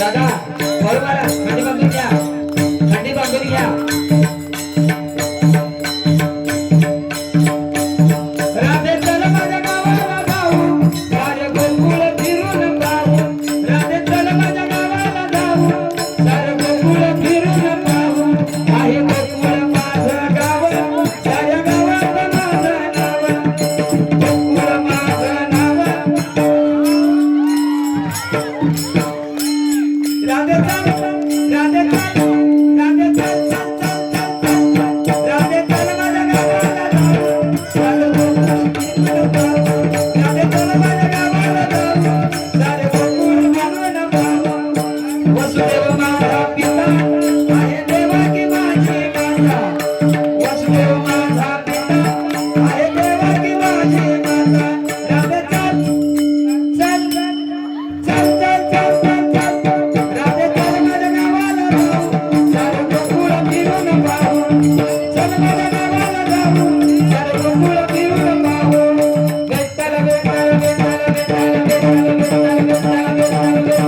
दादा बरोबर खंडी बांधून घ्या खंडी बांधून घ्या राधे चल माझ्या गावाला जाऊ सारे गोकुळ फिरून पाहू राधे चल माझ्या गावाला जाऊ सारे गोकुळ फिरून पाहू आहे गोकुळ माझं गाव साऱ्या गावात माझं नाव गोकुळ माझं नाव राधे राधे राधे राधे चल माझ्या गावाला जाऊ सारे चल माझ्या गावाला जाऊ सारे गोकुळ म्हणून पाहू वसुदेव माझा पिता आहे देवकी माझी माता वसुदेव माझा पिता आहे देवकी माझी माता राधे चल चल चल चल चल राधे चल माझ्या गावाला जाऊ सारे गोकुळ फिरून पाहू चल माझ्या गावाला जाऊ सारे गोकुळ फिरून पाहू विठ्ठल विठ्ठल विठ्ठल विठ्ठल विठ्ठल विठ्ठल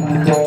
Oh,